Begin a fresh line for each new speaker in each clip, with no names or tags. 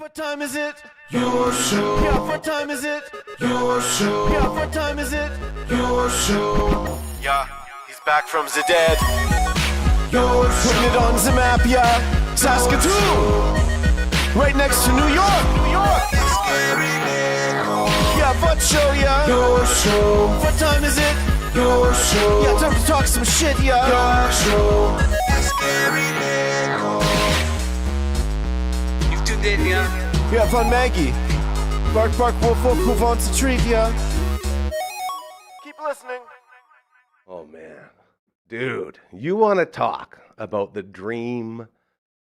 What time is it? Your show. Yeah, what time is it? Your show. Yeah, what time is it? Your show. Yeah, he's back from the dead. Your show. Putting it on the map, yeah. Saskatoon. Right next to New York. New York. Yeah, what show, yeah. Your show. What time is it? Your show. Yeah, time to talk some shit, yeah. Your show.
You've tuned in, yeah.
Yeah, von Maggie. Bark, bark, wolf, wolf, who wants a treat, yeah. Keep listening.
Oh, man. Dude, you want to talk about the dream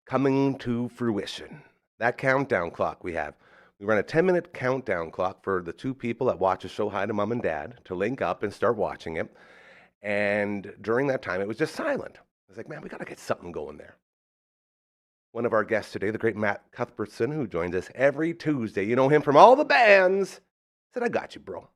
coming to fruition. That countdown clock we have. We run a 10-minute countdown clock for the two people that watch a show, Hi to Mom and Dad, to link up and start watching it. And during that time, it was just silent. I was like, man, we got to get something going there. One of our guests today, the great Matt Cuthbertson, who joins us every Tuesday. You know him from all the bands. Said, I got you, bro.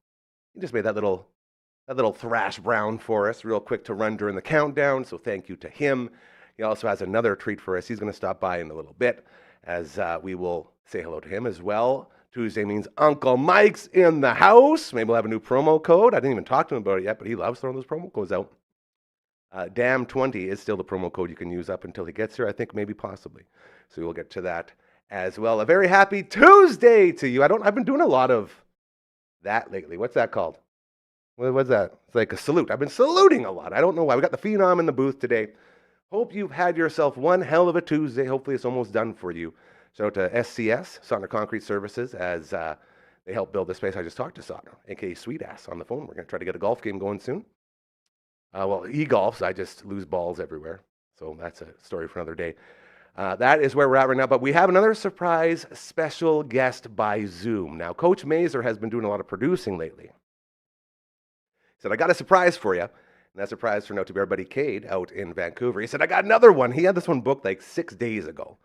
He just made that little thrash brown for us real quick to run during the countdown. So thank you to him. He also has another treat for us. He's going to stop by in a little bit as we will say hello to him as well. Tuesday means Uncle Mike's in the house. Maybe we'll have a new promo code. I didn't even talk to him about it yet, but he loves throwing those promo codes out. Damn20 is still the promo code you can use up until he gets here, I think, maybe possibly. So we'll get to that as well. A very happy Tuesday to you. I've been doing a lot of that lately. What's that called? What's that? It's like a salute. I've been saluting a lot. I don't know why. We got the Phenom in the booth today. Hope you've had yourself one hell of a Tuesday. Hopefully it's almost done for you. Shout out to SCS, Sonder Concrete Services, as they help build this space. I just talked to Sonder, a.k.a. Sweet Ass, on the phone. We're going to try to get a golf game going soon. Well, he golfs. I just lose balls everywhere. So that's a story for another day. That is where we're at right now. But we have another surprise special guest by Zoom. Now, Coach Mazer has been doing a lot of producing lately. He said, I got a surprise for you. And that surprise turned out to be our buddy Cade out in Vancouver. He said, I got another one. He had this one booked like 6 days ago.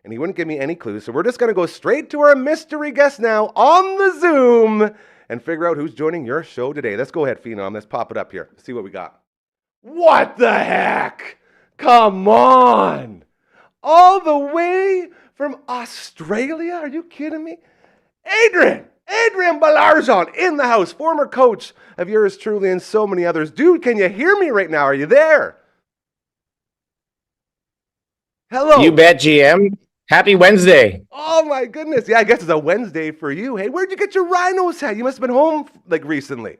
And he wouldn't give me any clues. So we're just going to go straight to our mystery guest now on the Zoom and figure out who's joining your show today. Let's go ahead, Phenom. Let's pop it up here. See what we got. What the heck? Come on. All the way from Australia? Are you kidding me? Adrian Balarjon in the house, former coach of yours truly and so many others. Dude, can you hear me right now? Are you there? Hello.
You bet, GM. Happy Wednesday.
Oh my goodness. Yeah, I guess it's a Wednesday for you. Hey, where'd you get your Rhinos hat? You must have been home like recently.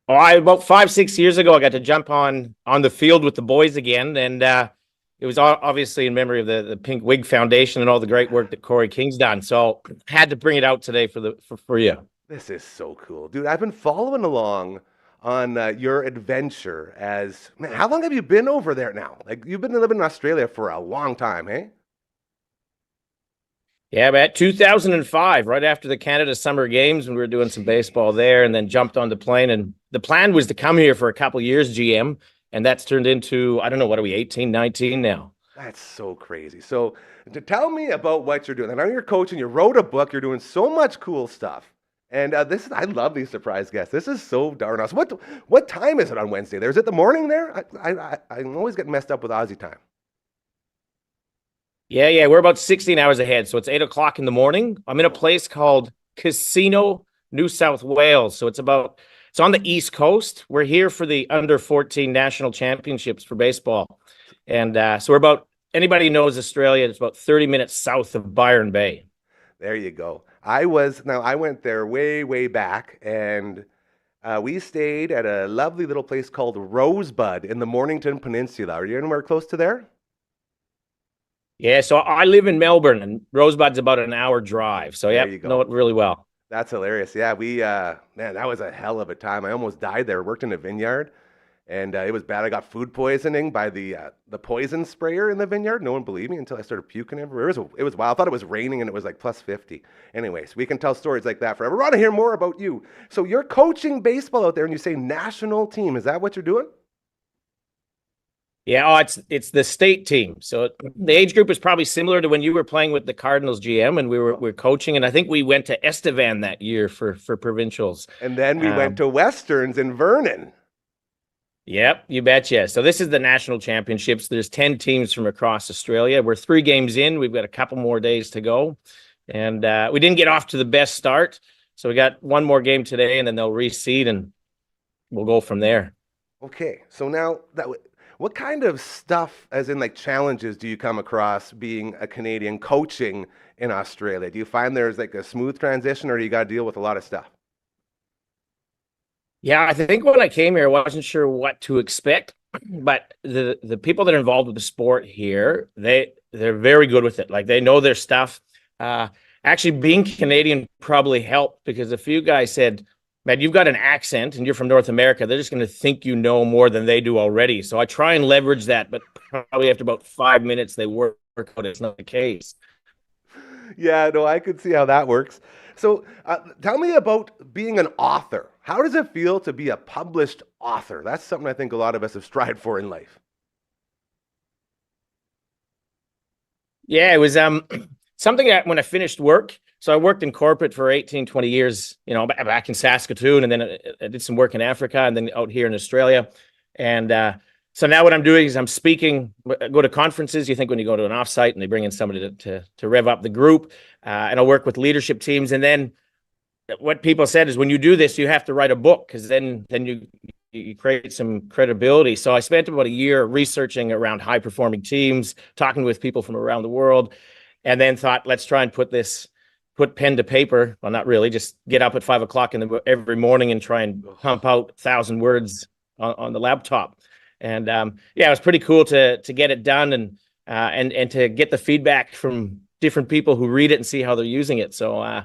Oh, about 5-6 years ago, I got to jump on the field with the boys again, and it was obviously in memory of the Pink Wig Foundation and all the great work that Corey King's done. So had to bring it out today for you.
This is so cool, dude. I've been following along on your adventure as man. How long have you been over there now? Like you've been living in Australia for a long time, hey?
Yeah, about 2005, right after the Canada Summer Games, when we were doing some baseball there, and then jumped on the plane. And the plan was to come here for a couple of years, GM, and that's turned into, I don't know, what are we, 18, 19 now?
That's so crazy. So to tell me about what you're doing. I know you're coaching, you wrote a book, you're doing so much cool stuff. And I love these surprise guests. This is so darn awesome. What time is it on Wednesday there? Is it the morning there? I'm always getting messed up with Aussie time.
Yeah, we're about 16 hours ahead. So it's 8 o'clock in the morning. I'm in a place called Casino, New South Wales. So it's on the East Coast. We're here for the under 14 national championships for baseball. And so we're about, anybody who knows Australia, it's about 30 minutes south of Byron Bay.
There you go. I went there way back, and we stayed at a lovely little place called Rosebud in the Mornington Peninsula. Are you anywhere close to there?
Yeah, so I live in Melbourne, and Rosebud's about an hour drive. So yeah, know it really well.
That's hilarious. Yeah, man, that was a hell of a time. I almost died there. Worked in a vineyard, and it was bad. I got food poisoning by the poison sprayer in the vineyard. No one believed me until I started puking everywhere. It was wild. I thought it was raining, and it was like plus 50. Anyways, we can tell stories like that forever. We want to hear more about you. So you're coaching baseball out there, and you say national team. Is that what you're doing?
Yeah, it's the state team. So the age group is probably similar to when you were playing with the Cardinals, GM, and we were coaching. And I think we went to Estevan that year for provincials.
And then we went to Westerns in Vernon.
Yep, you betcha. So this is the national championships. There's 10 teams from across Australia. We're 3 games in. We've got a couple more days to go. And we didn't get off to the best start. So we got one more game today, and then they'll reseed, and we'll go from there.
Okay, so now what kind of stuff, as in like challenges, do you come across being a Canadian coaching in Australia? Do you find there's like a smooth transition, or do you got to deal with a lot of stuff?
Yeah, I think when I came here, I wasn't sure what to expect, but the people that are involved with the sport here, they're very good with it. Like they know their stuff. Uh, Actually, being Canadian probably helped because a few guys said, "Man, you've got an accent and you're from North America. They're just going to think you know more than they do already." So I try and leverage that, but probably after about 5 minutes, they work out it's not the case.
Yeah, no, I could see how that works. So tell me about being an author. How does it feel to be a published author? That's something I think a lot of us have strived for in life.
Yeah, it was something that when I finished work, so I worked in corporate for 18, 20 years, back in Saskatoon, and then I did some work in Africa and then out here in Australia. And so now what I'm doing is I'm speaking, I go to conferences. You think when you go to an offsite and they bring in somebody to rev up the group, and I'll work with leadership teams. And then what people said is when you do this, you have to write a book because then you create some credibility. So I spent about a year researching around high performing teams, talking with people from around the world, and then thought, let's try and put pen to paper. Well, not really, just get up at 5 o'clock every morning and try and pump out 1,000 words on the laptop. And yeah, it was pretty cool to get it done and to get the feedback from different people who read it and see how they're using it. So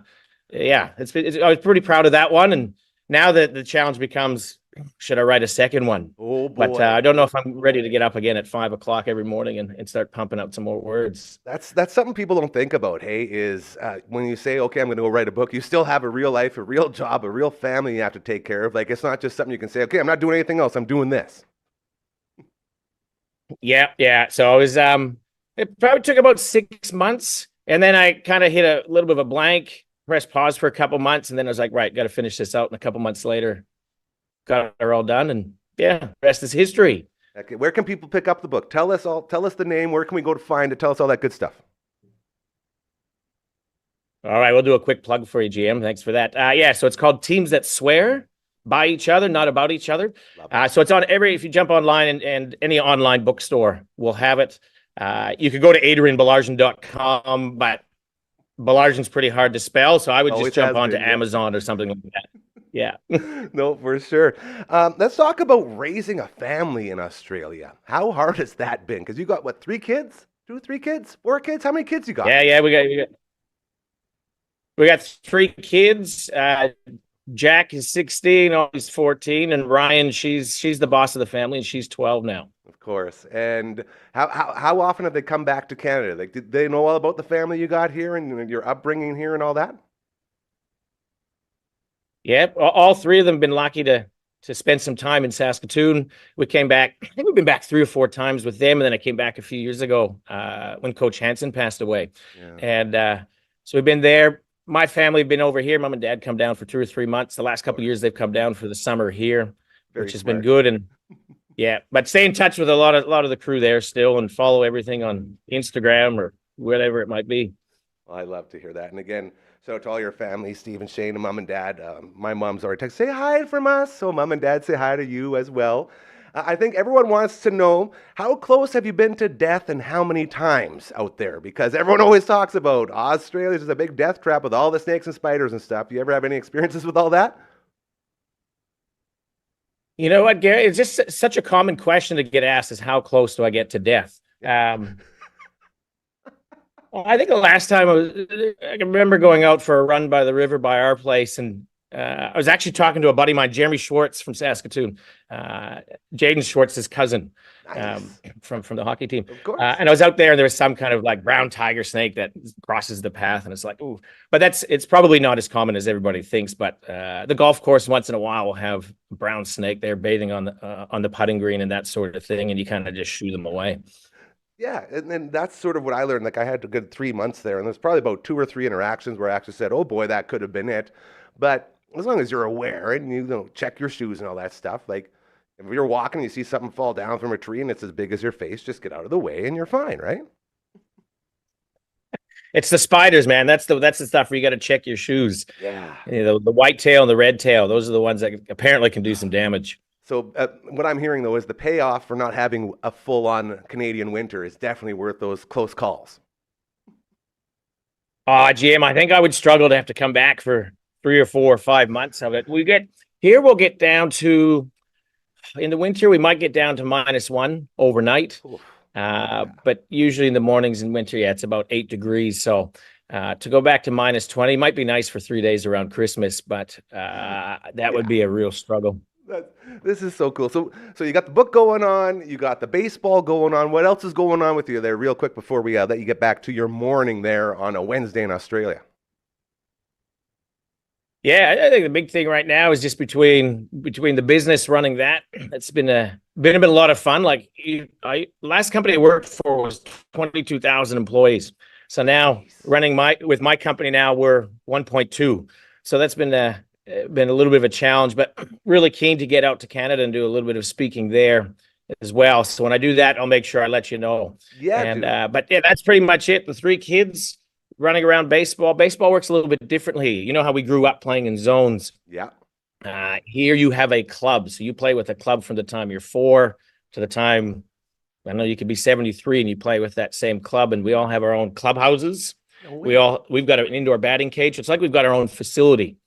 yeah, I was pretty proud of that one. And now that the challenge becomes, should I write a second one?
Oh boy.
But I don't know if I'm ready to get up again at 5 o'clock every morning and start pumping out some more words.
That's something people don't think about, hey, is when you say, okay, I'm going to go write a book, you still have a real life, a real job, a real family you have to take care of. Like, it's not just something you can say, okay, I'm not doing anything else, I'm doing this.
Yeah. So I was, it probably took about 6 months, and then I kind of hit a little bit of a blank, pressed pause for a couple months, and then I was like, right, got to finish this out. And a couple months later, got it all done, and yeah, rest is history.
Okay, where can people pick up the book? Tell us the name. Where can we go to find it? Tell us all that good stuff.
All right, we'll do a quick plug for you, GM. Thanks for that. Yeah, so it's called Teams That Swear by Each Other, Not About Each Other. So it's on if you jump online and any online bookstore will have it. You could go to adrianbalarjan.com, but Balarjan's pretty hard to spell, so I would just jump onto Amazon or something like that. Yeah.
No, for sure. Let's talk about raising a family in Australia. How hard has that been? Because you got, what, 3 kids? 2, 3 kids? 4 kids? How many kids you got?
Yeah, we got 3 kids. Jack is 16, oh, he's 14, and Ryan, she's the boss of the family, and she's 12 now.
Of course. And how often have they come back to Canada? Like, did they know all about the family you got here and your upbringing here and all that?
Yep, all 3 of them have been lucky to spend some time in Saskatoon. We came back, I think we've been back 3 or 4 times with them, and then I came back a few years ago when Coach Hansen passed away. Yeah. And so we've been there. My family have been over here. Mom and Dad come down for 2 or 3 months. The last couple of years, they've come down for the summer here, which has been good. And yeah, but stay in touch with a lot of the crew there still, and follow everything on Instagram or whatever it might be.
Well, I love to hear that. And again, so to all your family, Steve and Shane and Mom and Dad, my mom's already texted, say hi from us. So Mom and Dad, say hi to you as well. I think everyone wants to know, how close have you been to death and how many times out there? Because everyone always talks about Australia's just a big death trap with all the snakes and spiders and stuff. Do you ever have any experiences with all that?
You know what, Gary? It's just such a common question to get asked is how close do I get to death? I think the last time I can remember going out for a run by the river by our place, and I was actually talking to a buddy of mine, Jeremy Schwartz from Saskatoon, Jaden Schwartz's cousin, nice. From the hockey team. Of course. And I was out there, and there was some kind of like brown tiger snake that crosses the path, and it's like, ooh. But it's probably not as common as everybody thinks. But the golf course once in a while will have a brown snake there bathing on the putting green and that sort of thing, and you kind of just shoo them away.
Yeah, and then that's sort of what I learned. Like, I had a good 3 months there, and there's probably about 2 or 3 interactions where I actually said, oh boy, that could have been it. But as long as you're aware and you check your shoes and all that stuff, like, If you're walking and you see something fall down from a tree and it's as big as your face, just get out of the way and you're fine, right?
It's the spiders, man. That's the stuff where you got to check your shoes.
Yeah.
You know, the white tail and the red tail. Those are the ones that apparently can do some damage.
So what I'm hearing, though, is the payoff for not having a full-on Canadian winter is definitely worth those close calls.
Jim, I think I would struggle to have to come back for 3 or 4 or 5 months of it. We'll get down to, in the winter, we might get down to -1 overnight. But usually in the mornings in winter, it's about 8 degrees. So to go back to -20 might be nice for 3 days around Christmas, but that would be a real struggle.
This is so cool. So you got the book going on, you got the baseball going on. What else is going on with you there, real quick, before we let you get back to your morning there on a Wednesday in Australia?
Yeah, I think the big thing right now is just between the business running that. It's been a lot of fun. Like last company I worked for was 22,000 employees. So now running with my company now we're 1.2. So that's been a little bit of a challenge, but really keen to get out to Canada and do a little bit of speaking there as well. So when I do that, I'll make sure I let you know.
Yeah.
And but yeah, that's pretty much it. The 3 kids running around baseball. Baseball works a little bit differently. You know how we grew up playing in zones.
Yeah.
Here you have a club. So you play with a club from the time you're 4 to the time, I know you could be 73 and you play with that same club, and we all have our own clubhouses. We've got an indoor batting cage. It's like we've got our own facility.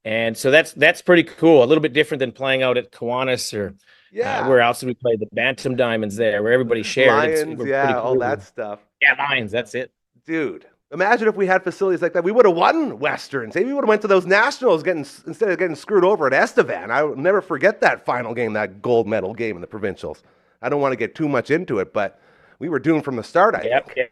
And so that's pretty cool. A little bit different than playing out at Kiwanis or where else did we play? The Bantam Diamonds there, where everybody shared.
Lions, cool. All that stuff.
Yeah, Lions, that's it.
Dude, imagine if we had facilities like that. We would have won Westerns. Maybe we would have went to those nationals instead of getting screwed over at Estevan. I will never forget that final game, that gold medal game in the provincials. I don't want to get too much into it, but we were doomed from the start, I think.
Yeah.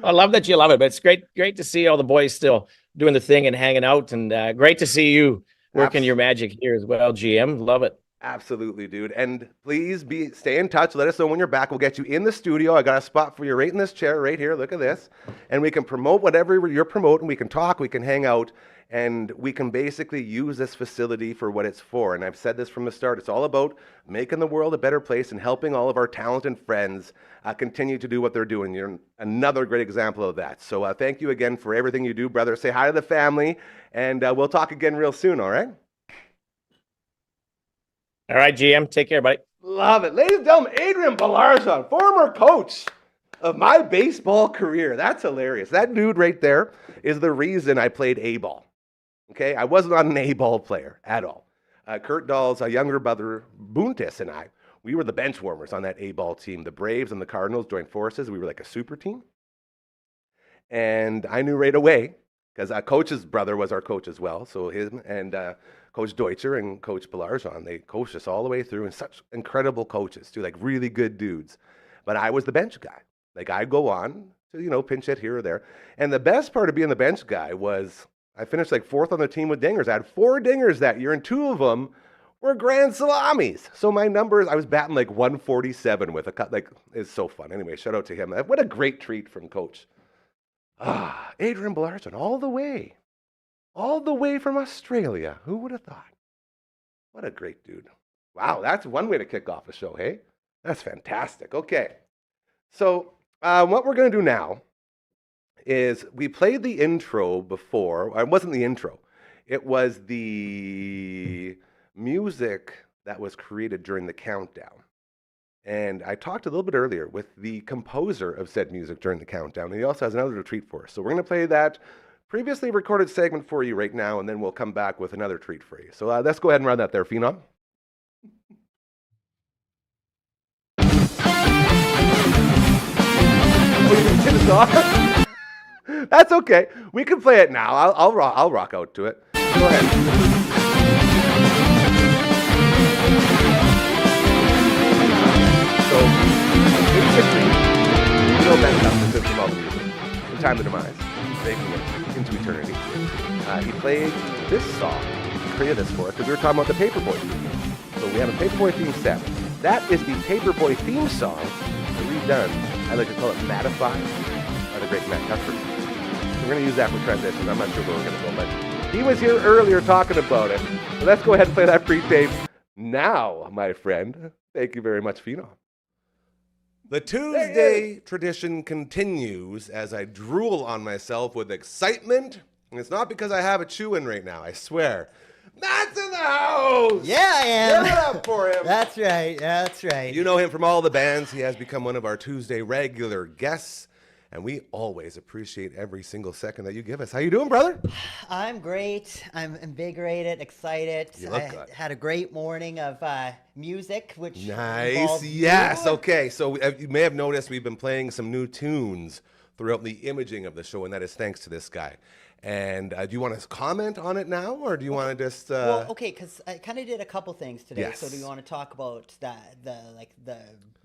I love that you love it, but it's great to see all the boys still doing the thing and hanging out, and great to see you working your magic here as well, GM. Love it.
Absolutely, dude. And please stay in touch. Let us know when you're back. We'll get you in the studio. I got a spot for you right in this chair right here. Look at this. And we can promote whatever you're promoting. We can talk. We can hang out. And we can basically use this facility for what it's for. And I've said this from the start. It's all about making the world a better place and helping all of our talented friends continue to do what they're doing. You're another great example of that. So thank you again for everything you do, brother. Say hi to the family. And we'll talk again real soon, all right?
All right, GM. Take care, buddy.
Love it. Ladies and gentlemen, Adrian Balarson, former coach of my baseball career. That's hilarious. That dude right there is the reason I played A-ball. Okay, I was not an A-ball player at all. Kurt Dahl's younger brother, Buntis, and I, we were the bench warmers on that A-ball team. The Braves and the Cardinals joined forces. We were like a super team. And I knew right away, because Coach's brother was our coach as well. So him and Coach Deutscher and Coach Balarjon, they coached us all the way through, and such incredible coaches too, like really good dudes. But I was the bench guy. Like I'd go on to, pinch hit here or there. And the best part of being the bench guy was I finished like 4th on the team with dingers. I had 4 dingers that year, and 2 of them were grand salamis. So my numbers, I was batting like 147 with a cut. Like, it's so fun. Anyway, shout out to him. What a great treat from Coach. Adrian Balarson, all the way from Australia. Who would have thought? What a great dude. Wow, that's one way to kick off a show, hey? That's fantastic. Okay. So what we're going to do now is we played the intro before. It wasn't the intro. It was the music that was created during the countdown. And I talked a little bit earlier with the composer of said music during the countdown, and he also has another treat for us. So we're going to play that previously recorded segment for you right now, and then we'll come back with another treat for you. So let's go ahead and run that there, Phenom. That's okay. We can play it now. I'll rock out to it. Go ahead. So basically, Ben Dufferin from all the music. The Time of Demise, Taking It Into Eternity. He played this song. He created this for us because we were talking about the Paperboy theme. So we have a Paperboy theme set. That is the Paperboy theme song redone. I like to call it Mattified by the great Matt Dufferin. So we're going to use that for transition. I'm not sure where we're going to go, but He was here earlier talking about it. So let's go ahead and play that pre-tape now, my friend. Thank you very much, Phenom. The Tuesday tradition continues as I drool on myself with excitement. And it's not because I have a chew-in right now, I swear. Matt's in the house!
Yeah, I am.
Give it up for him.
That's right. That's right.
You know him from all the bands. He has become one of our Tuesday regular guests. And we always appreciate every single second that you give us. How you doing, brother?
I'm great. I'm invigorated, excited.
You look
I
good.
had a great morning of music, which
Nice.
involved
Yes.
you.
Okay. So you may have noticed we've been playing some new tunes throughout the imaging of the show, and that is thanks to this guy. And do you want to comment on it now, or do you want to just?
Well, okay, because I kind of did a couple things today.
Yes.
So do you want to talk about the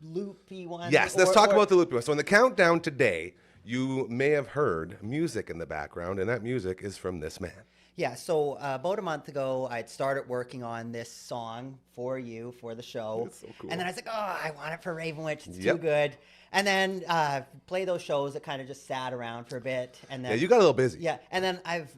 loopy one?
Yes. Let's
Or-
talk
or-
about the loopy one. So in the countdown today, you may have heard music in the background, and that music is from this man.
Yeah, so about a month ago, I'd started working on this song for you, for the show.
That's so cool.
And then I was like, oh, I want it for Ravenwitch. It's
Yep.
too good. And then play those shows that kind of just sat around for a bit. And then
Yeah, you got a little busy.
Yeah, and then I've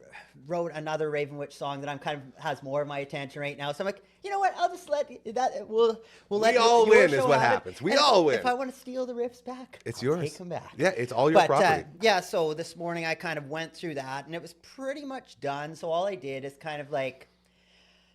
wrote another Ravenwitch song that I'm kind of has more of my attention right now. So I'm like, you know what? I'll just let that we'll let
We all
your
win is
show
what
have it.
happens. We
And
all win.
If I want to steal the riffs back,
It's
I'll
yours.
Take them back.
Yeah, it's all your property.
Yeah, so this morning I kind of went through that, and it was pretty much done. So all I did is kind of like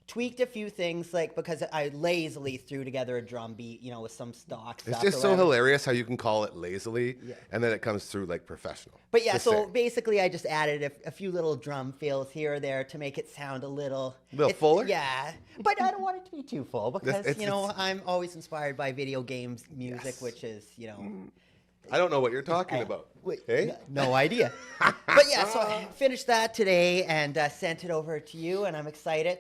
tweaked a few things, like because I lazily threw together a drum beat, you know, with some stock stuff.
It's just
or
so
whatever.
hilarious how you can call it lazily, and then it comes through like professional.
But yeah,
Just
so
saying.
basically I just added a few little drum fills here or there to make it sound a little
Fuller?
Yeah, but I don't want it to be too full because,
it's-
you know, I'm always inspired by video games music,
Yes.
which is, you know...
I don't know what you're talking about.
Wait,
Hey?
no idea. But yeah, so I finished that today and sent it over to you, and I'm excited.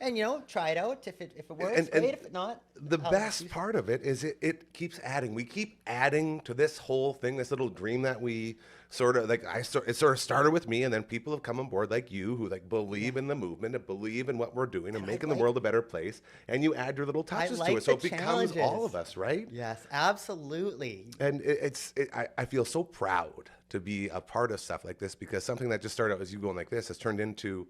And, you know, try it out. If it works,
And-
great. If it not,
The
I'll
best
use it.
part of it is it keeps adding. We keep adding to this whole thing, this little dream that we sort of like. It sort of started with me, and then people have come on board like you, who like believe in the movement and believe in what we're doing and
I
making
like-
the world a better place. And you add your little touches to
like
it, so
the
it becomes all
challenges.
of us, right?
Yes, absolutely.
And I feel so proud to be a part of stuff like this, because something that just started out as you going like this has turned into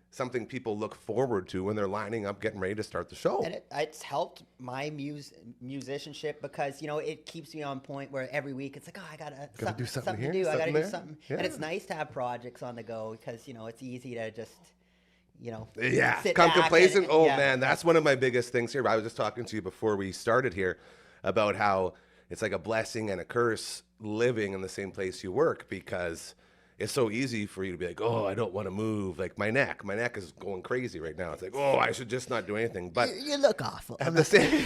something people look forward to when they're lining up, getting ready to start the show.
And it's helped my musicianship because, you know, it keeps me on point where every week it's like, oh, I got
Gotta do something
to
here,
do. I got to
something
do
there.
something.
Yeah.
And it's nice to have projects on the go because, you know, it's easy to just, you know,
Yeah,
sit
come
back
complacent.
and-
Oh
yeah.
man, that's one of my biggest things here. I was just talking to you before we started here about how it's like a blessing and a curse living in the same place you work, because it's so easy for you to be like, oh, I don't want to move. Like my neck is going crazy right now. It's like, oh, I should just not do anything. But
You look awful.
at the same,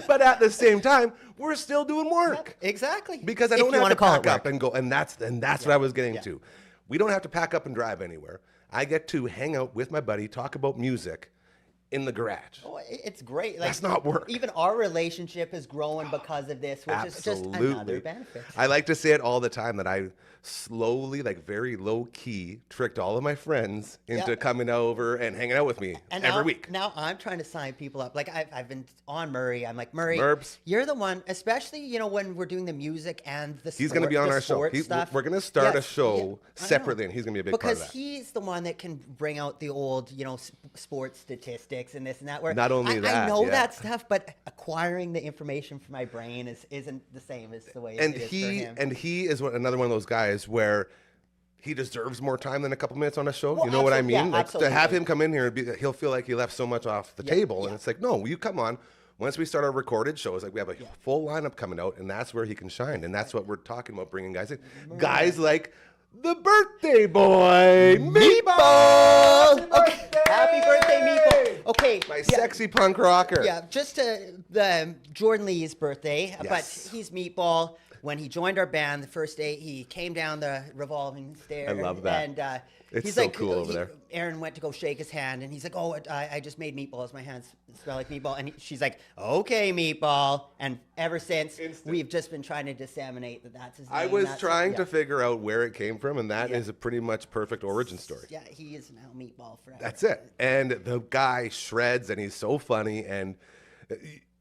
but at the same time, we're still doing work.
Exactly.
Because I
If
don't
you
have
wanna
to
call it
pack up
work.
and go, and that's what I was getting
Yeah.
to. We don't have to pack up and drive anywhere. I get to hang out with my buddy, talk about music in the garage.
Oh, it's great. Like,
That's not work.
Even our relationship is growing because of this, which is just
Absolutely.
another benefit.
I like to say it all the time that I slowly, like very low key, tricked all of my friends into
Yeah.
coming over and hanging out with me
And
every
now,
week.
Now I'm trying to sign people up. Like I've been on Murray. I'm like, Murray,
Merbs.
you're the one, especially, you know, when we're doing the music and the
He's going to be on
the
our show.
sports stuff.
We're going to start a
Yes,
show
yeah, I know.
separately, and he's going to be a big
because
part of that.
he's the one that can bring out the old, you know, sports statistics and this and that. Where
Not only
I
that,
know
yeah.
that stuff, but acquiring the information from my brain isn't the same as the way
and
it is for
he
him.
is another one of those guys where he deserves more time than a couple minutes on a show.
Well,
You know what I
absolutely, yeah,
mean? Like to have
absolutely.
him come in here and he'll feel like he left so much off the table, and
yeah.
it's like, no, you come on. Once we start our recorded shows, like we have a full lineup coming out, and that's where he can shine, and that's what we're talking about, bringing guys in, guys like the birthday boy, Meatball.
Okay, happy birthday, Meeple. Okay,
My
yeah.
sexy punk rocker.
Yeah, just the Jordan Lee's birthday,
Yes.
but he's Meatball. When he joined our band the first day, he came down the revolving stair.
I love that.
And
It's
he's
so
like,
cool over there.
Aaron went to go shake his hand, and he's like, "Oh, I just made meatballs. My hands smell like meatball." And she's like, "Okay, Meatball." And ever since, we've just been trying to disseminate that that's his name.
I was
That's-
trying
yeah.
to figure out where it came from, and that
Yeah.
is a pretty much perfect origin story.
Yeah, he is now Meatball forever.
That's it. And the guy shreds, and he's so funny. And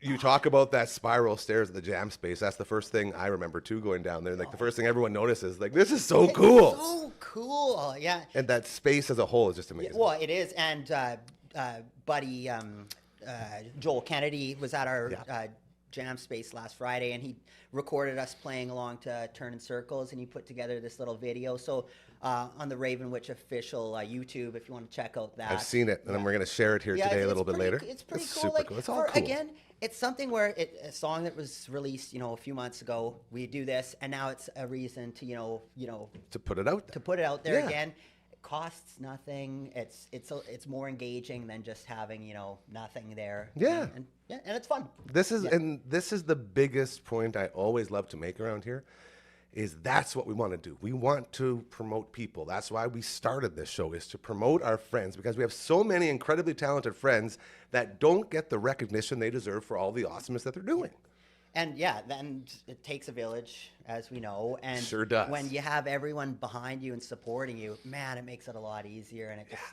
You talk about that spiral stairs at the jam space. That's the first thing I remember too, going down there. Like the first thing everyone notices, like, this is so cool.
So cool, yeah.
And that space as a whole is just amazing.
Well, it is, and buddy Joel Kennedy was at our jam space last Friday, and he recorded us playing along to Turn in Circles, and he put together this little video. So on the Raven Witch official YouTube, if you want to check out that.
I've seen it, and we're going to share it here today a little bit later.
It's pretty cool.
Super
Like,
cool. It's all cool.
Again, it's something where a song that was released, a few months ago, we do this, and now it's a reason to,
to put it out there.
to put it out there
Yeah.
again. It costs nothing. It's more engaging than just having, nothing there.
Yeah.
And it's fun.
This is the biggest point I always love to make around here, is that's what we want to do. We want to promote people. That's why we started this show, is to promote our friends, because we have so many incredibly talented friends that don't get the recognition they deserve for all the awesomeness that they're doing.
And yeah, then it takes a village, as we know. And
Sure does.
when you have everyone behind you and supporting you, man, it makes it a lot easier. And it just,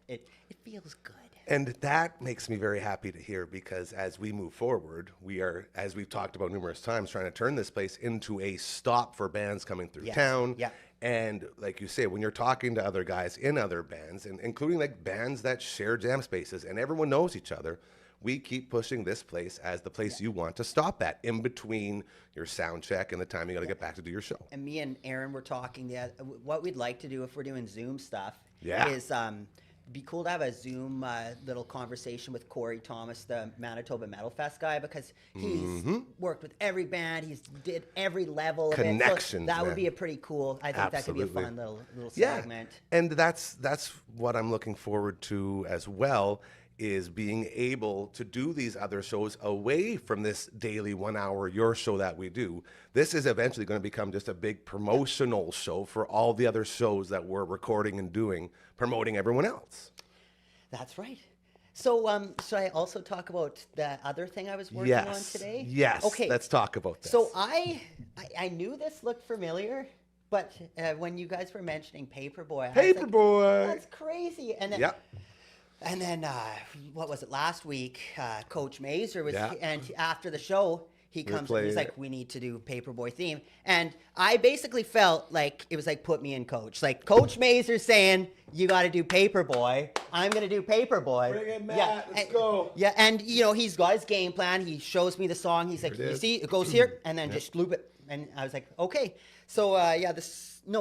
it feels good.
And that makes me very happy to hear, because as we move forward, we are, as we've talked about numerous times, trying to turn this place into a stop for bands coming through town.
Yeah.
And like you say, when you're talking to other guys in other bands, and including like bands that share jam spaces and everyone knows each other, we keep pushing this place as the place you want to stop at in between your sound check and the time you got to get back to do your show.
And me and Aaron were talking that what we'd like to do if we're doing Zoom stuff is be cool to have a Zoom little conversation with Corey Thomas, the Manitoba Metal Fest guy, because he's worked with every band, he's did every level of
Connections,
it. So that would
man.
be a pretty cool. I think that could be a fun little segment.
And that's what I'm looking forward to as well, is being able to do these other shows away from this daily 1 hour your show that we do. This is eventually going to become just a big promotional show for all the other shows that we're recording and doing, promoting everyone else.
That's right. So should I also talk about the other thing I was working on today?
Yes.
Okay.
Let's talk about this.
So I knew this looked familiar, but when you guys were mentioning Paperboy, I was like,
Paperboy.
that's crazy. And then, and then what was it, last week? Coach Mazer was, and after the show, he comes and he's like, we need to do Paperboy theme. And I basically felt like it was like, put me in, Coach. Like, Coach Mazer saying, you got to do Paperboy. I'm going to do Paperboy.
Bring it, Matt. Let's go.
Yeah, and, he's got his game plan. He shows me the song. He's like, you see, it goes here, and then just loop it. And I was like, okay. So,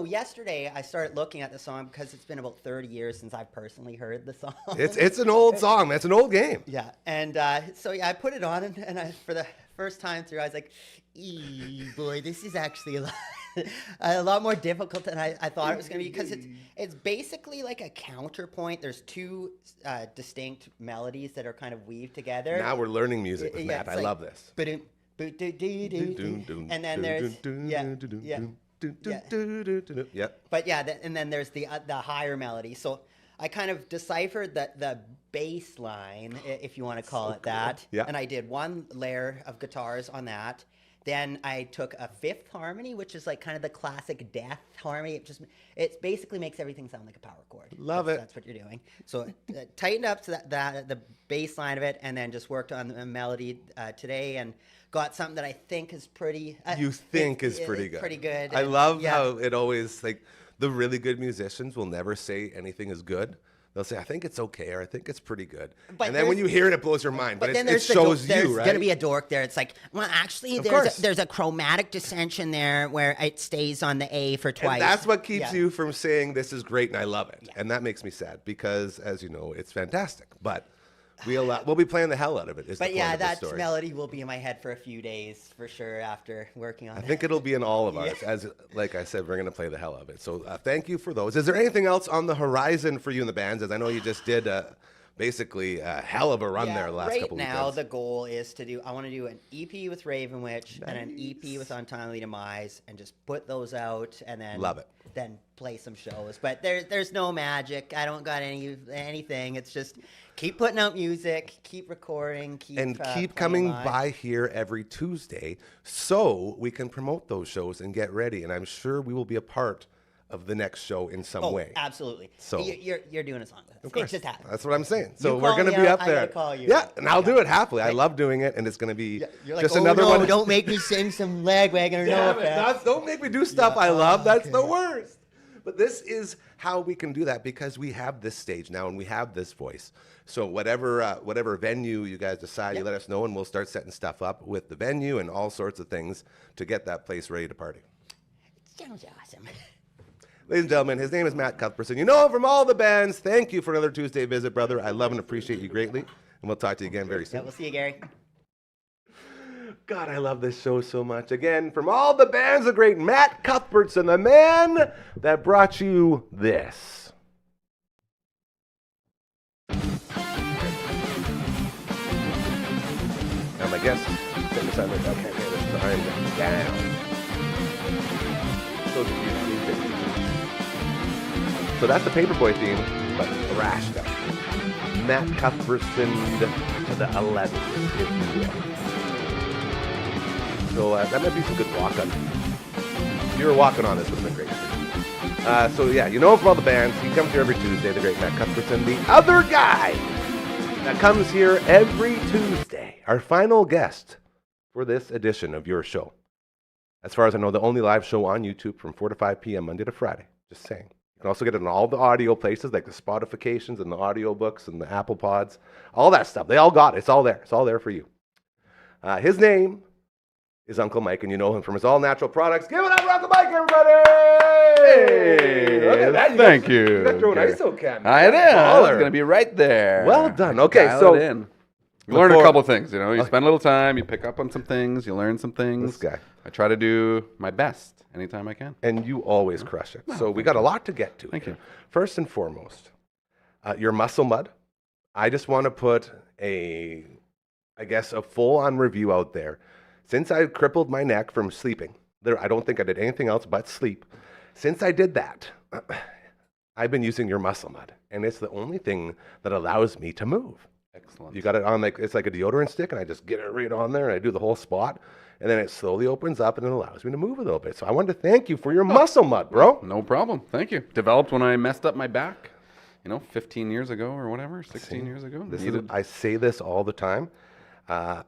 yesterday I started looking at the song because it's been about 30 years since I've personally heard the song.
It's an old song. It's an old game.
Yeah, and I put it on, and for the first time through, I was like, boy, this is actually a lot more difficult than I thought it was going to be, because it's basically like a counterpoint. There's two distinct melodies that are kind of weaved together.
Now we're learning music with Matt. I love this.
And then there's But and then there's the higher melody. So I kind of deciphered the bass line, if you want to call it that.
Yeah.
And I did one layer of guitars on that. Then I took a fifth harmony, which is like kind of the classic death harmony. It basically makes everything sound like a power chord.
Love it.
That's what you're doing. So tightened up to the bass line of it, and then just worked on the melody today, and got something that I think is pretty.
Is pretty good.
Pretty good.
I love how it always, like, the really good musicians will never say anything is good. They'll say, I think it's okay, or I think it's pretty good.
But
and then when you hear it, it blows your mind. But
then
it shows you,
there's
right?
going to be a dork there. It's like, well, actually, there's a chromatic dissension there where it stays on the A for twice.
And that's what keeps you from saying this is great and I love it. And that makes me sad, because, as you know, it's fantastic. But we'll be playing the hell out of it.
But yeah, that melody will be in my head for a few days for sure after working on it.
I think it'll be in all of ours. As like I said, we're going to play the hell out of it. So thank you for those. Is there anything else on the horizon for you in the bands? As I know you just did basically a hell of a run there the last couple
Right
weekends.
now, the goal is I want to do an EP with Raven Witch and an EP with Untimely Demise, and just put those out, and then
Love it.
Then play some shows. But there's no magic. I don't got anything. It's just keep putting out music, keep recording, keep
coming
live.
by here every Tuesday, so we can promote those shows and get ready. And I'm sure we will be a part of the next show in some
Oh,
way.
absolutely.
So-
You're doing a song with us.
Of course.
It just happens.
That's what I'm saying. So
You
we're
call
going to
me
be
out,
up
I
there.
gotta call you
Yeah,
out.
and I'll do it happily. I
Right.
love doing it, and it's going to be
You're like,
just
oh,
another
no,
one.
don't make me sing some Lagwagon or no
Damn it,
effects.
don't make me do stuff
Yeah.
I love. That's
Okay.
the worst. But this is how we can do that because we have this stage now and we have this voice. So whatever venue you guys decide, you let us know and we'll start setting stuff up with the venue and all sorts of things to get that place ready to party.
Sounds awesome.
Ladies and gentlemen, his name is Matt Cuthbertson. You know him from all the bands. Thank you for another Tuesday visit, brother. I love and appreciate you greatly. And we'll talk to you again very
Yeah,
soon.
we'll see you, Gary.
God, I love this show so much. Again, from all the bands, the great Matt Cuthbertson, the man that brought you this. Now, my guest, set aside my okay, this time down. So that's the Paperboy theme, but thrashed up. Matt Cuthbertson to the 11th, if you will. So that might be some good walk on. If you were walking on, this would have been great. So yeah, you know him from all the bands. He comes here every Tuesday, the great Matt Cuthbertson. The other guy that comes here every Tuesday, our final guest for this edition of your show. As far as I know, the only live show on YouTube from 4 to 5 p.m. Monday to Friday. Just saying. You can also get it on all the audio places like the Spotifications and the audio books and the Apple Pods. All that stuff. They all got it. It's all there. It's all there for you. His name is Uncle Mike, and you know him from his all-natural products. Give it up for Uncle Mike, everybody!
Hey,
Look at that.
thank you.
You got your own
Okay.
ISO cam.
I did.
Baller.
It's going to be right there.
Well done. Okay,
Dial
so
it in. You learn a
before-
couple things, you know. You spend a little time, you pick up on some things, you learn some things.
This guy.
I try to do my best anytime I can.
And you always crush it. So we got a lot to get to.
Thank
here.
you.
First and foremost, your muscle mud. I just want to put a full-on review out there. Since I crippled my neck from sleeping, I don't think I did anything else but sleep. Since I did that, I've been using your muscle mud, and it's the only thing that allows me to move.
Excellent.
You got it on it's like a deodorant stick, and I just get it right on there, and I do the whole spot, and then it slowly opens up, and it allows me to move a little bit. So I wanted to thank you for your muscle mud, bro.
No problem. Thank you. Developed when I messed up my back, 15 years ago or whatever, 16 years ago.
I say this all the time.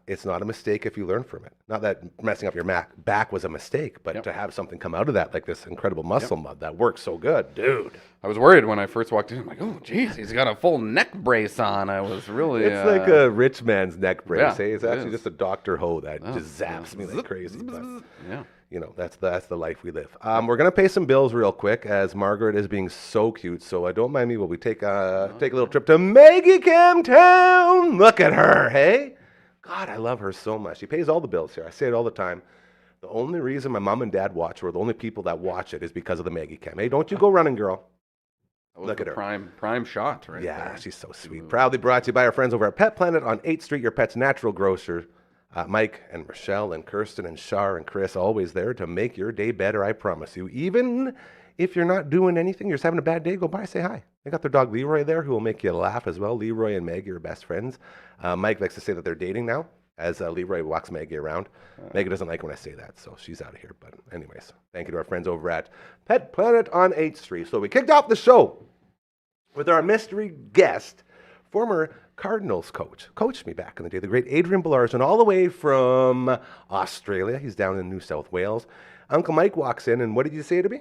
It's not a mistake if you learn from it. Not that messing up your back was a mistake, but to have something come out of that, like this incredible muscle mud that works so good, dude.
I was worried when I first walked in. I'm like, oh, geez, he's got a full neck brace on. I was really...
It's like a rich man's neck brace.
Yeah,
Hey, it's
it
actually
is.
just a Dr. Ho that
Oh,
just zaps me like crazy. But,
Yeah.
that's the life we live. We're gonna pay some bills real quick as Margaret is being so cute. So don't mind me. Will we take a little trip to Maggie Cam Town? Look at her, hey. God, I love her so much. She pays all the bills here. I say it all the time. The only reason my mom and dad watch her, the only people that watch it, is because of the Maggie Cam. Hey, don't you go running, girl.
That was
Look
the
at her.
Prime shot right
Yeah,
there.
she's so sweet. Proudly brought to you by our friends over at Pet Planet on 8th Street, your pet's natural grocer. Mike and Rochelle and Kirsten and Shar and Chris, always there to make your day better, I promise you. Even if you're not doing anything, you're just having a bad day, go by, say hi. They got their dog Leroy there who will make you laugh as well. Leroy and Maggie are best friends. Mike likes to say that they're dating now as Leroy walks Maggie around. Maggie doesn't like when I say that, so she's out of here. But anyways, thank you to our friends over at Pet Planet on 8th Street. So we kicked off the show with our mystery guest, former Cardinals coach. Coached me back in the day, the great Adrian Bellarson, all the way from Australia. He's down in New South Wales. Uncle Mike walks in, and what did you say to me?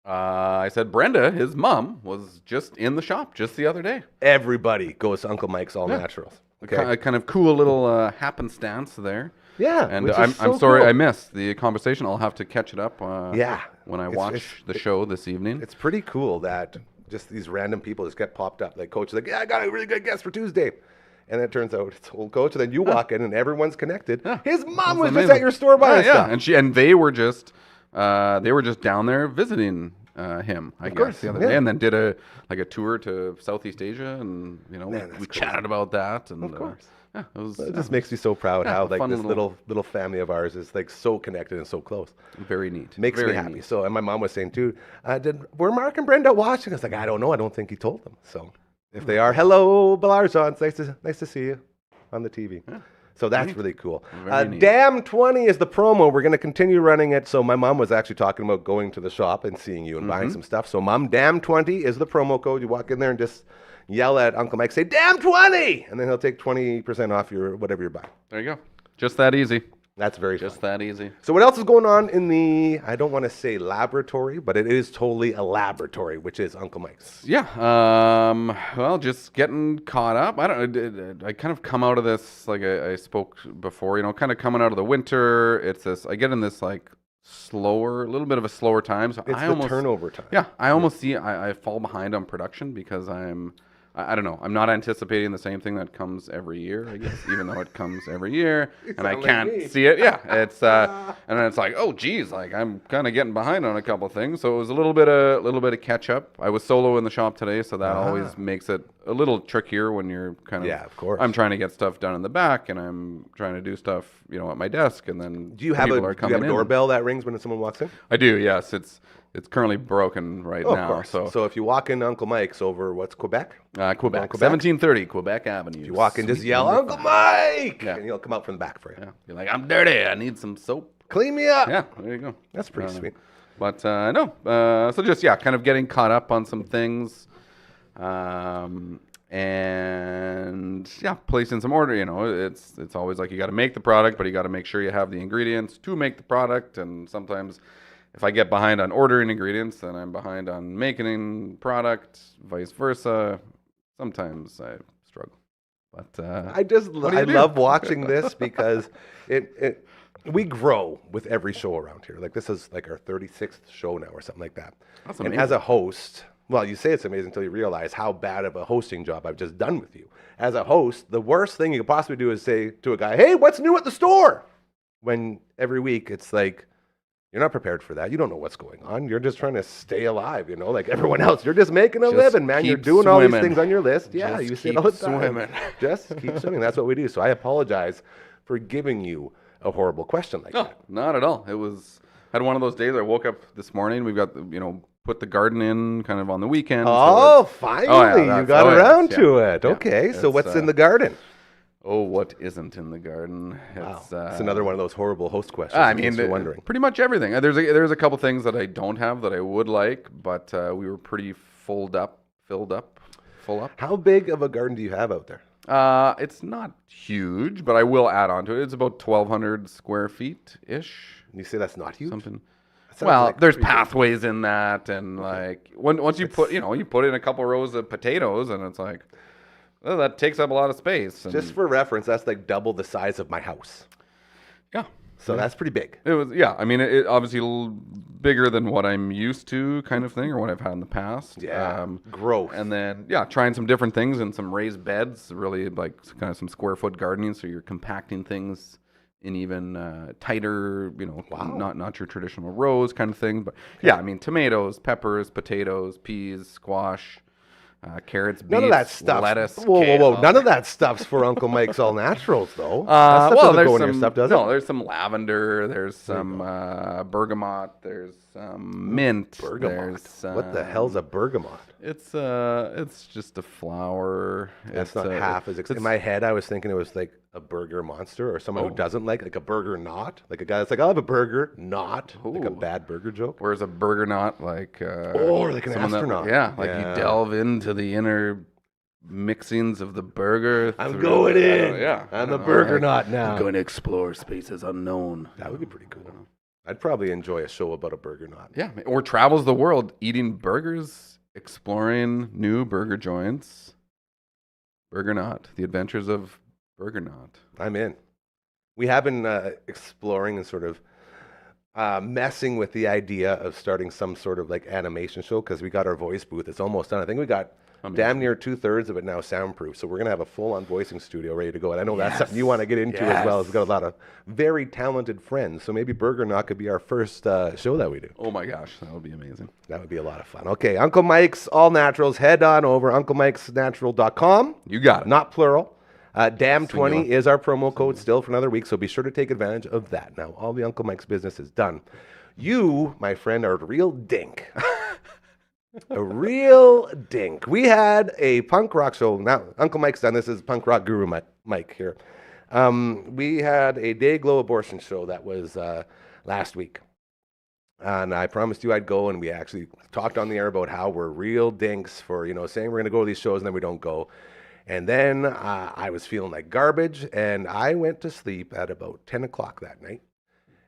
I said Brenda, his mom, was just in the shop just the other day.
Everybody goes to Uncle Mike's All Naturals. Okay.
Kind of cool little happenstance there.
Yeah.
And
which is
I'm
so
sorry
cool.
I missed the conversation. I'll have to catch it up
Yeah.
when I
It's-
watch the show this evening.
It's pretty cool that just these random people just get popped up. Like, coach is like, yeah, I got a really good guest for Tuesday. And it turns out it's old coach. And then you walk in and everyone's connected.
Yeah.
His mom
That's
was
amazing.
just at your store buying stuff.
And they were just down there visiting him, I guess,
course,
the other
yeah.
day, and then did a tour to Southeast Asia, and
Man,
we
that's
chatted about that. And
Of course.
yeah, it was
It just makes me so proud how like
fun
this
little-
little family of ours is like so connected and so close.
very neat.
Makes
very
me happy.
neat.
So, and my mom was saying too, were Mark and Brenda watching? I was like, I don't know. I don't think he told them. So, if they are, hello, Bellarson. It's nice to see you on the TV. So that's really cool.
Very neat.
Damn 20 is the promo. We're going to continue running it. So my mom was actually talking about going to the shop and seeing you and buying some stuff. So Mom, Damn 20 is the promo code. You walk in there and just yell at Uncle Mike, say Damn 20, and then he'll take 20% off your whatever you're buying.
There you go. Just that easy.
That's very
Just
fun.
that easy.
So what else is going on in the, I don't want to say laboratory, but it is totally a laboratory, which is Uncle Mike's.
Yeah. Well, just getting caught up. I don't. I kind of come out of this like I spoke before. Kind of coming out of the winter. It's this. I get in this like a little bit of a slower time. So
It's
I
the
almost
turnover time.
Yeah, I almost see I fall behind on production because I don't know. I'm not anticipating the same thing that comes every year, I guess, even though it comes every year, and I
sound like
can't
me.
see it. Yeah, it's and then it's like, oh, geez, like I'm kind of getting behind on a couple of things. So it was a little bit of catch up. I was solo in the shop today, so that always makes it a little trickier when you're kind of.
Yeah, of course.
I'm trying to get stuff done in the back, and I'm trying to do stuff, at my desk, and then
Do you have
people
a
are coming in.
doorbell that rings when someone walks in?
I do. Yes, it's currently broken right
Oh,
now.
of course. So if you walk into Uncle Mike's over, what's Quebec?
Quebec,
Quebec?
1730 Quebec Avenue.
You walk in, just yell, Uncle Mike!
Yeah.
And he'll come out from the back for you.
Yeah, you're like, I'm dirty. I need some soap.
Clean me up!
Yeah, there you go.
That's pretty sweet.
But no, so just kind of getting caught up on some things, and placing some order. It's always like you got to make the product, but you got to make sure you have the ingredients to make the product. And sometimes, if I get behind on ordering ingredients, then I'm behind on making product. Vice versa. Sometimes I struggle. But
I love watching this because we grow with every show around here. Like this is like our 36th show now or something like that.
That's
and
amazing.
as a host, well, you say it's amazing until you realize how bad of a hosting job I've just done with you. As a host, the worst thing you could possibly do is say to a guy, hey, what's new at the store? When every week it's like, you're not prepared for that. You don't know what's going on. You're just trying to stay alive, like everyone else. You're just making a
Just
living, man. You're
keep
doing all these
swimming.
things on your list. Yeah,
Just
you say it
keep
all the time.
swimming.
Just keep swimming. That's what we do. So I apologize for giving you a horrible question like
No,
that.
not at all. Had one of those days. I woke up this morning. We've got put the garden in kind of on the weekend.
Oh,
so
finally, you
that's-
got
oh, yeah,
around
yeah,
to it.
yeah.
Okay, so
It's,
what's in the garden?
Oh, what isn't in the garden?
Wow,
It's,
it's another one of those horrible host questions.
I
in case
mean,
you're wondering.
pretty much everything. There's a couple things that I don't have that I would like, but we were pretty full up.
How big of a garden do you have out there?
It's not huge, but I will add on to it. It's about 1,200 square feet ish.
You say that's not huge?
Something.
That sounds
Well,
like
there's
pretty big.
pathways in that, and like once you put in a couple rows of potatoes, and it's like, well, that takes up a lot of space. And
Just for reference, that's like double the size of my house.
yeah,
So that's pretty big.
it was. Yeah, I mean, it obviously a little bigger than what I'm used to, kind of thing, or what I've had in the past.
Yeah, growth.
And then trying some different things and some raised beds, really like kind of some square foot gardening, so you're compacting things in even tighter, not your traditional rows kind of thing. But yeah, I mean, tomatoes, peppers, potatoes, peas, squash, carrots, beets,
None of that stuff.
lettuce.
Whoa.
kale.
None of that stuff's for Uncle Mike's All Naturals, though. That
Well,
stuff doesn't
there's
go in
some
your stuff, does
no.
it?
There's some lavender. There's some bergamot. There's some mint.
Bergamot.
There's,
What the hell's a bergamot?
It's just a flower.
That's
It's,
not half as in my head. I was thinking it was like a burger monster or someone who doesn't like a burger knot, like a guy that's like, I'll have a burger knot, like a
Ooh.
bad burger joke.
Whereas a burger knot, like
Or like an
someone that-
astronaut.
you delve into the inner mixings of the burger.
I'm
through-
going
I
in.
don't- yeah,
I'm
I
a
don't know,
burger
like,
knot now.
I'm going to explore spaces unknown.
That would be pretty cool. I'd probably enjoy a show about a burger knot.
Yeah, or travels the world eating burgers, exploring new burger joints. Burger Knot, the adventures of Burger Knot.
I'm in. We have been exploring and sort of messing with the idea of starting some sort of like animation show because we got our voice booth. It's almost done. I think we got damn near 2/3 of it now soundproof. So we're going to have a full-on voicing studio ready to go. And I know that's something you want to get into as well. It's got a lot of very talented friends. So maybe Burger Knot could be our first show that we do.
Oh my gosh, that would be amazing.
That would be a lot of fun. Okay, Uncle Mike's All Naturals. Head on over, unclemikesnatural.com.
You got it.
Not plural. Damn 20
Singular.
is our promo code still for another week, so be sure to take advantage of that. Now, all the Uncle Mike's business is done. You, my friend, are a real dink. A real dink. We had a punk rock show. Now, Uncle Mike's done this as punk rock guru Mike here. We had a Dayglow abortion show that was last week. And I promised you I'd go, and we actually talked on the air about how we're real dinks for, saying we're going to go to these shows and then we don't go. And then I was feeling like garbage, and I went to sleep at about 10 o'clock that night.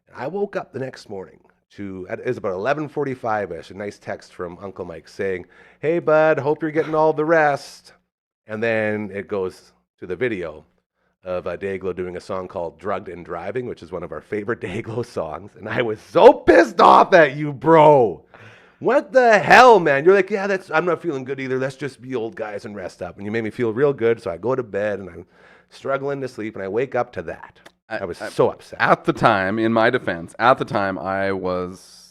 And I woke up the next morning it was about 11:45ish, a nice text from Uncle Mike saying, "Hey, bud, hope you're getting all the rest." And then it goes to the video of Dayglow doing a song called Drugged and Driving, which is one of our favorite Dayglow songs. And I was so pissed off at you, bro. What the hell, man? You're like, yeah, I'm not feeling good either. Let's just be old guys and rest up. And you made me feel real good, so I go to bed, and I'm struggling to sleep, and I wake up to that. I was so upset.
At the time, in my defense, I was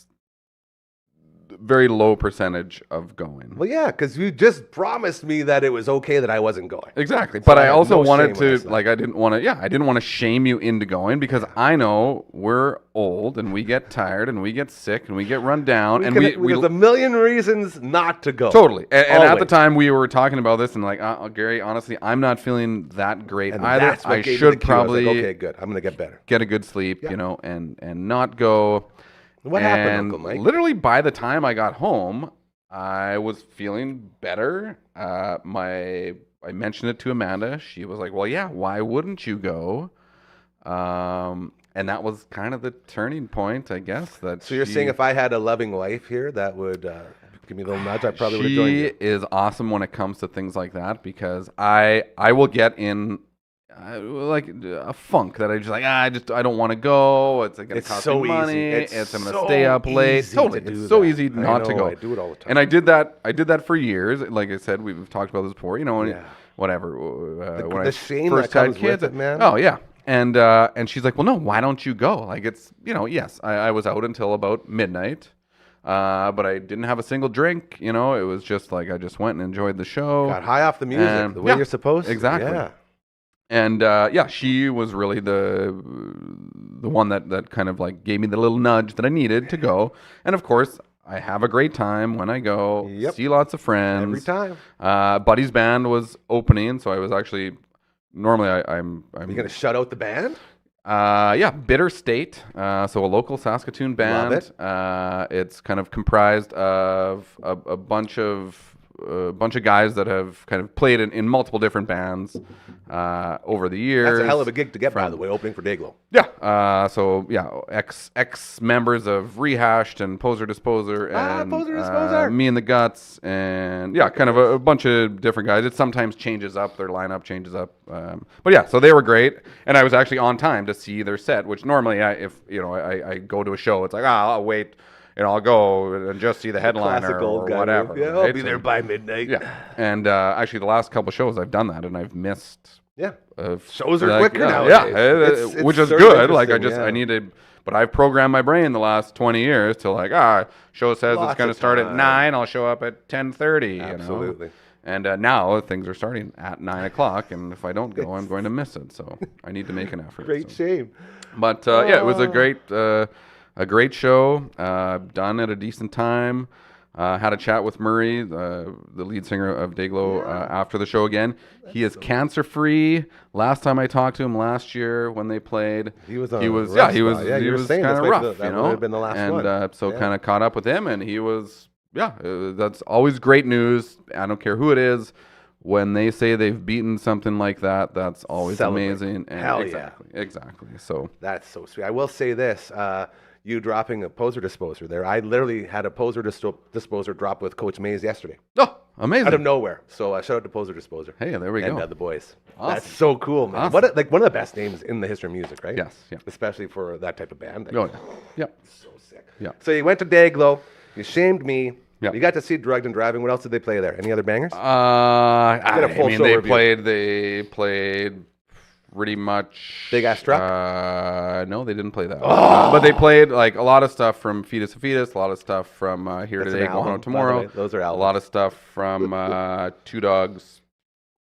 very low percentage of going.
Well, yeah, because you just promised me that it was okay that I wasn't going.
Exactly.
So
But I
had
also
no
wanted
shame when I
to,
slept.
like, I didn't want to shame you into going, because I know we're old and we get tired and we get sick and we get run down
There's a million reasons not to go.
totally. And at the
Always.
time we were talking about this, and like, Gary, honestly, I'm not feeling that great
And
either.
that's what
I
gave me
should
the cue. I was
probably
like, okay, good. I'm going to get better.
get a good sleep,
Yeah.
and not go.
What happened,
And
Uncle Mike?
literally by the time I got home, I was feeling better. I mentioned it to Amanda. She was like, "Well, yeah, why wouldn't you go?" And that was kind of the turning point, I guess.
So you're saying if I had a loving wife here, that would give me a little nudge? I probably would have joined
she
you.
is awesome when it comes to things like that, because I will get in like a funk that I just like, I don't want to go. It's going to
It's
cost
so
me money.
easy.
I'm going to
so
stay up late.
easy
Totally,
to do
it's so
that.
easy
I
not to
know,
go.
I do it all the time.
And I did that for years. Like I said, we've talked about this before. And
Yeah.
whatever. When
the
I
shame
first
that
had
comes
kids,
with it, man.
Oh yeah. And she's like, "Well, no, why don't you go?" Like, it's, yes, I was out until about midnight. But I didn't have a single drink. It was just like I just went and enjoyed the show.
Got high off the music,
And-
the way
yeah,
you're supposed to.
exactly.
Yeah.
And she was really the one that kind of like gave me the little nudge that I needed to go. And of course, I have a great time when I go.
Yep.
See lots of friends.
Every time.
Buddy's band was opening, so I was actually normally I'm
Are you going to shut out the band?
Bitter State, so a local Saskatoon band.
Love it.
It's kind of comprised of a bunch of guys that have kind of played in multiple different bands over the years.
That's a hell of a gig to get, by the way, opening for Dayglow.
Yeah. Ex members of Rehashed and Poser Disposer and
Poser Disposer.
Me and the Guts, and kind of a bunch of different guys. It sometimes changes up, their lineup changes up. But yeah, so they were great, and I was actually on time to see their set, which normally I go to a show, it's like, I'll wait. I'll go and just see the headliner
Classic old
or
guy
whatever.
move. Yeah, I'll
right?
be there by midnight.
Yeah, and actually the last couple shows I've done that, and I've missed.
Yeah.
Of,
Shows are
like,
quicker
yeah,
nowadays.
Yeah,
It's
which is
sort of
good. Like
interesting,
I need to, but I've programmed my brain the last 20 years to like, show says
Lots
it's going to
of
start at
time.
9. I'll show up at 10:30.
Absolutely.
And now things are starting at 9 o'clock, and if I don't go, I'm going to miss it. So I need to make an effort.
Great
so.
shame.
But it was a great show. Done at a decent time. Had a chat with Murray, the lead singer of Dayglow, after the show again. He is cancer-free. Last time I talked to him last year when they played,
He was on
he
a
was
rough
he was
spot. Yeah,
he
you were
was
saying
kind
this
of
might
rough,
that would have been the last
and
one.
so
Yeah.
kind of caught up with him, and he was that's always great news. I don't care who it is. When they say they've beaten something like that, that's always
Celebrate.
amazing. And
Hell yeah.
exactly. So
That's so sweet. I will say this. You dropping a Poser Disposer there. I literally had a Poser Disposer drop with Coach Mays yesterday.
amazing.
Out of nowhere. So shout out to Poser Disposer.
Hey, there we
and,
go.
the boys.
Awesome.
That's so cool, man.
Awesome.
What one of the best names in the history of music, right?
Yes, yeah.
Especially for that type of band.
Oh, yeah.
So sick.
Yeah.
So you went to Dayglow. You shamed me.
Yeah.
You got to see Drugged and Driving. What else did they play there? Any other bangers?
Get
a full show
they
review.
played pretty much.
Big Ass Truck?
No, they didn't play that. But they played like a lot of stuff from Fetus to Fetus, a lot of stuff from Here
That's
Today,
an
Going
album,
Home
by the
Tomorrow.
way. Those are
A
albums.
lot of stuff from Two Dogs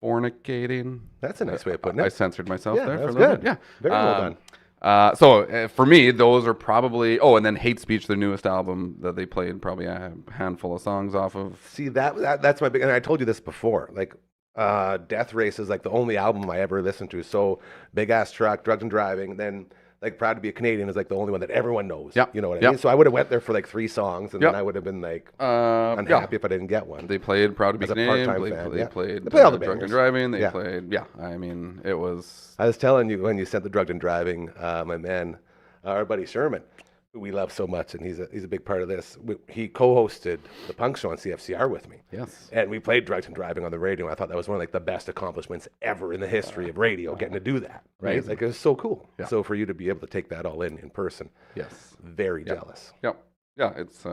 Fornicating.
That's a nice way of putting
I
it.
censored myself
Yeah,
there
that
for a
was
little
good.
bit. Yeah.
Very well done.
So for me, those are probably. Oh, and then Hate Speech, their newest album that they played probably a handful of songs off of.
See, that's my big, and I told you this before. Like, Death Race is like the only album I ever listened to. So Big Ass Truck, Drugs and Driving, then like Proud to Be a Canadian is like the only one that everyone knows.
Yep.
You know what I
Yep.
mean? So I would have went there for like 3 songs, and
Yep.
then I would have been like
Yeah.
unhappy if I didn't get one.
They played Proud to Be
As a
Canadian.
part-time
They
fan,
played,
yeah.
they played
They played all the
Drunk and
bangers.
Driving. They
Yeah.
played, yeah. I mean, it was.
I was telling you when you sent the Drugged and Driving, my man, our buddy Sherman, who we love so much, and he's a big part of this. He co-hosted the Punk Show on CFCR with me.
Yes.
And we played Drugged and Driving on the radio. I thought that was one of like the best accomplishments ever in the history of radio, getting to do that. Right?
Amazing.
Like it was so cool.
Yeah.
So for you to be able to take that all in person,
Yes.
very jealous.
Yep. Yeah. It's.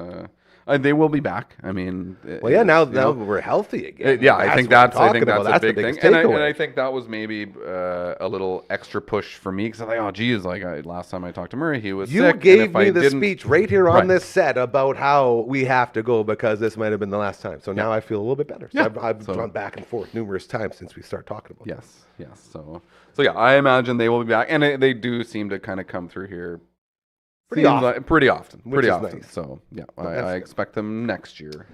They will be back. I mean.
Well, yeah. Now
you know,
we're healthy again.
Yeah, I think that's a big
the
thing,
biggest
and
takeaway.
I think that was maybe a little extra push for me because I'm like, oh, geez, like last time I talked to Murray, he was
You
sick. and
gave
if I
me the
didn't-
speech right here on
Right.
this set about how we have to go because this might have been the last time. So now I feel a little bit better. So
Yeah.
I've
So-
gone back and forth numerous times since we start talking about
Yes, yes. So yeah, I imagine they will be back, and they do seem to kind of come through here
Pretty
seems
often.
like- pretty often.
Which
Pretty
is
often.
nice.
So yeah,
that's
I
good.
expect them next year.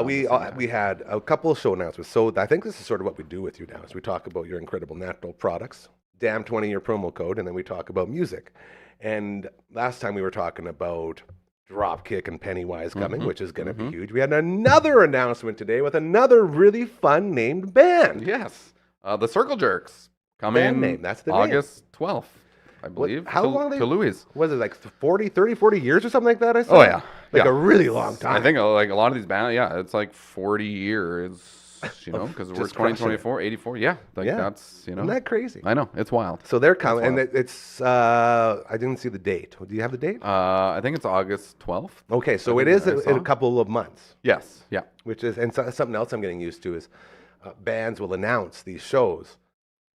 We had a couple of show announcements. So I think this is sort of what we do with you now is we talk about your incredible natural products, damn 20-year promo code, and then we talk about music. And last time we were talking about Dropkick and Pennywise coming, which is going to be huge. We had another announcement today with another really fun named band.
Yes, the Circle Jerks coming
Band name, that's the name.
August 12th, I believe.
How long
to Louis?
Was it like 40 years or something like that? I said?
Oh yeah,
Like
yeah.
a really long time.
I think like a lot of these bands, yeah, it's like 40 years, you know, because we're
just crushing it.
2024, 84. Yeah, like
Yeah.
that's, you know,
Isn't that crazy?
I know, it's wild.
So they're coming, and
wild.
it's, I didn't see the date. Do you have the date?
I think it's August 12th.
Okay, so
I
it
think
is
I
in a
saw.
couple of months,
Yes, yeah.
which is, and something else I'm getting used to is bands will announce these shows.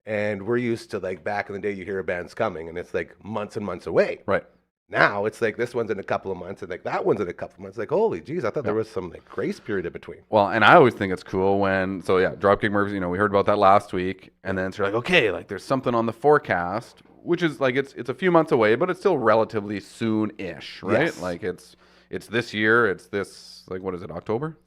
And we're used to like back in the day, you hear a band's coming and it's like months and months away.
Right.
Now it's like this one's in a couple of months and like that one's in a couple of months. Like, holy geez, I thought there was some like grace period in between.
Well, and I always think it's cool when, so yeah, Dropkick Murphys, you know, we heard about that last week, and then it's like, okay, like there's something on the forecast, which is like it's a few months away, but it's still relatively soon-ish, right?
Yes.
Like it's this year, it's this, like what is it, October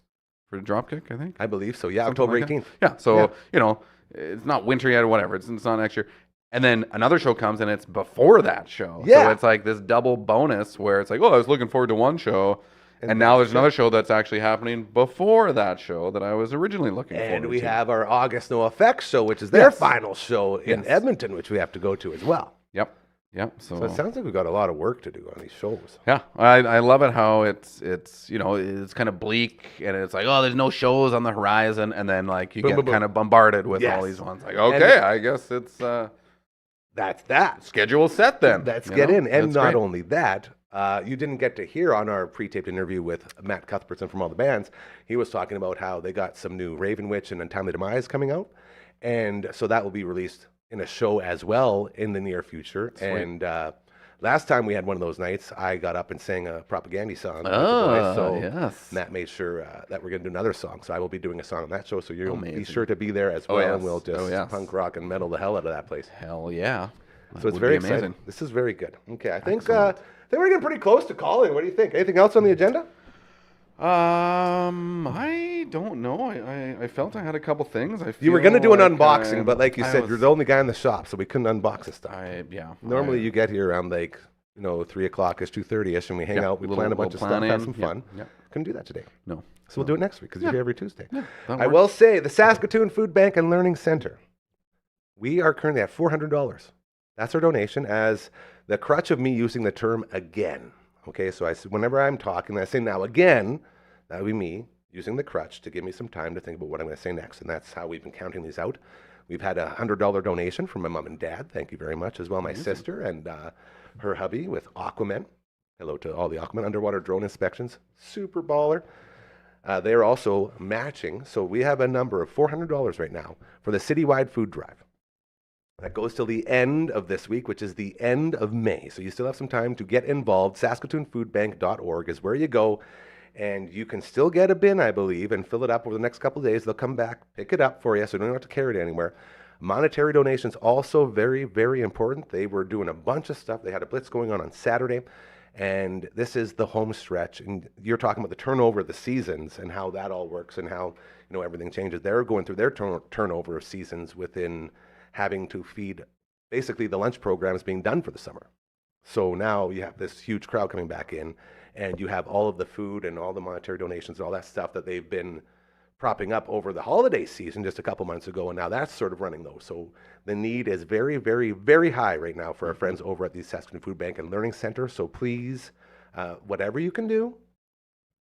for Dropkick, I think?
I believe so. Yeah,
Something
October
like that.
18th.
Yeah, so
Yeah.
you know, it's not winter yet or whatever. It's not next year. And then another show comes and it's before that show.
Yeah.
So it's like this double bonus where it's like, oh, I was looking forward to one show. And now there's another show that's actually happening before that show that I was originally looking forward
And
to.
we have our August No Effects show, which is their
Yes.
final show in
Yes.
Edmonton, which we have to go to as well.
Yep.
So it sounds like we've got a lot of work to do on these shows.
Yeah, I love it how it's you know, it's kind of bleak and it's like, oh, there's no shows on the horizon, and then like you
Boom,
get
boom, boom.
kind of bombarded with
Yes.
all these ones. Like, okay, I guess it's
That's that.
schedule set then.
Let's
you
get
know?
in. And
That's
not
great.
only that, you didn't get to hear on our pre-taped interview with Matt Cuthbertson from all the bands. He was talking about how they got some new Raven Witch and Untimely Demise coming out. And so that will be released in a show as well in the near future.
Sweet.
And last time we had one of those nights, I got up and sang a propaganda song. with the
Oh,
boys. So
yes.
Matt made sure that we're going to do another song. So I will be doing a song on that show. So you'll be
Amazing.
sure to be there as
Oh,
well.
yes.
And we'll just
Oh, yes.
punk rock and metal the hell out of that place.
Hell yeah.
So it's very exciting. This is very good. Okay, I think
Excellent.
we're getting pretty close to calling. What do you think? Anything else on the agenda?
I don't know. I felt I had a couple things.
You were going to do an
like
unboxing, but like you
I
said,
was-
you're the only guy in the shop, so we couldn't unbox this stuff. Normally,
I-
you get here around like 3 o'clock-ish, 2:30ish, and we hang
Yeah,
out. We
little-
plan a bunch of
little
stuff, have some
planning.
fun.
Yeah.
Couldn't do that today.
No.
So we'll do it next week because you're here every Tuesday.
that
I will say the Saskatoon Food Bank and Learning Center. We are currently at $400. That's our donation as the crutch of me using the term again. Okay, so whenever I'm talking, I say now again. That would be me using the crutch to give me some time to think about what I'm going to say next, and that's how we've been counting these out. We've had a $100 donation from my mom and dad. Thank you very much, as well my sister and her hubby with Aquaman. Hello to all the Aquaman underwater drone inspections. Super baller. They are also matching, so we have a number of $400 right now for the citywide food drive. That goes till the end of this week, which is the end of May. So you still have some time to get involved. SaskatoonFoodBank.org is where you go, and you can still get a bin, I believe, and fill it up over the next couple of days. They'll come back, pick it up for you, so you don't have to carry it anywhere. Monetary donations also very, very important. They were doing a bunch of stuff. They had a blitz going on Saturday, And this is the home stretch. And you're talking about the turnover of the seasons and how that all works and how, everything changes. They're going through their turnover of seasons within having to feed, basically the lunch program is being done for the summer. So now you have this huge crowd coming back in, and you have all of the food and all the monetary donations and all that stuff that they've been propping up over the holiday season just a couple months ago, and now that's sort of running low. So the need is very, very, very high right now for our friends over at the Saskatoon Food Bank and Learning Center. So please, whatever you can do,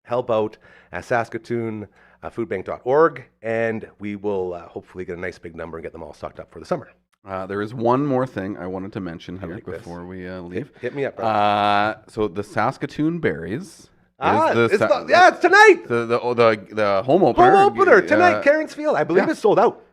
help out at saskatoonfoodbank.org, and we will hopefully get a nice big number and get them all stocked up for the summer.
There is one more thing I wanted to mention here
like
before we leave.
Hit me up, brother.
So the Saskatoon Berries.
It's tonight.
The home opener.
Home opener tonight, Karen's Field. I believe it's sold out.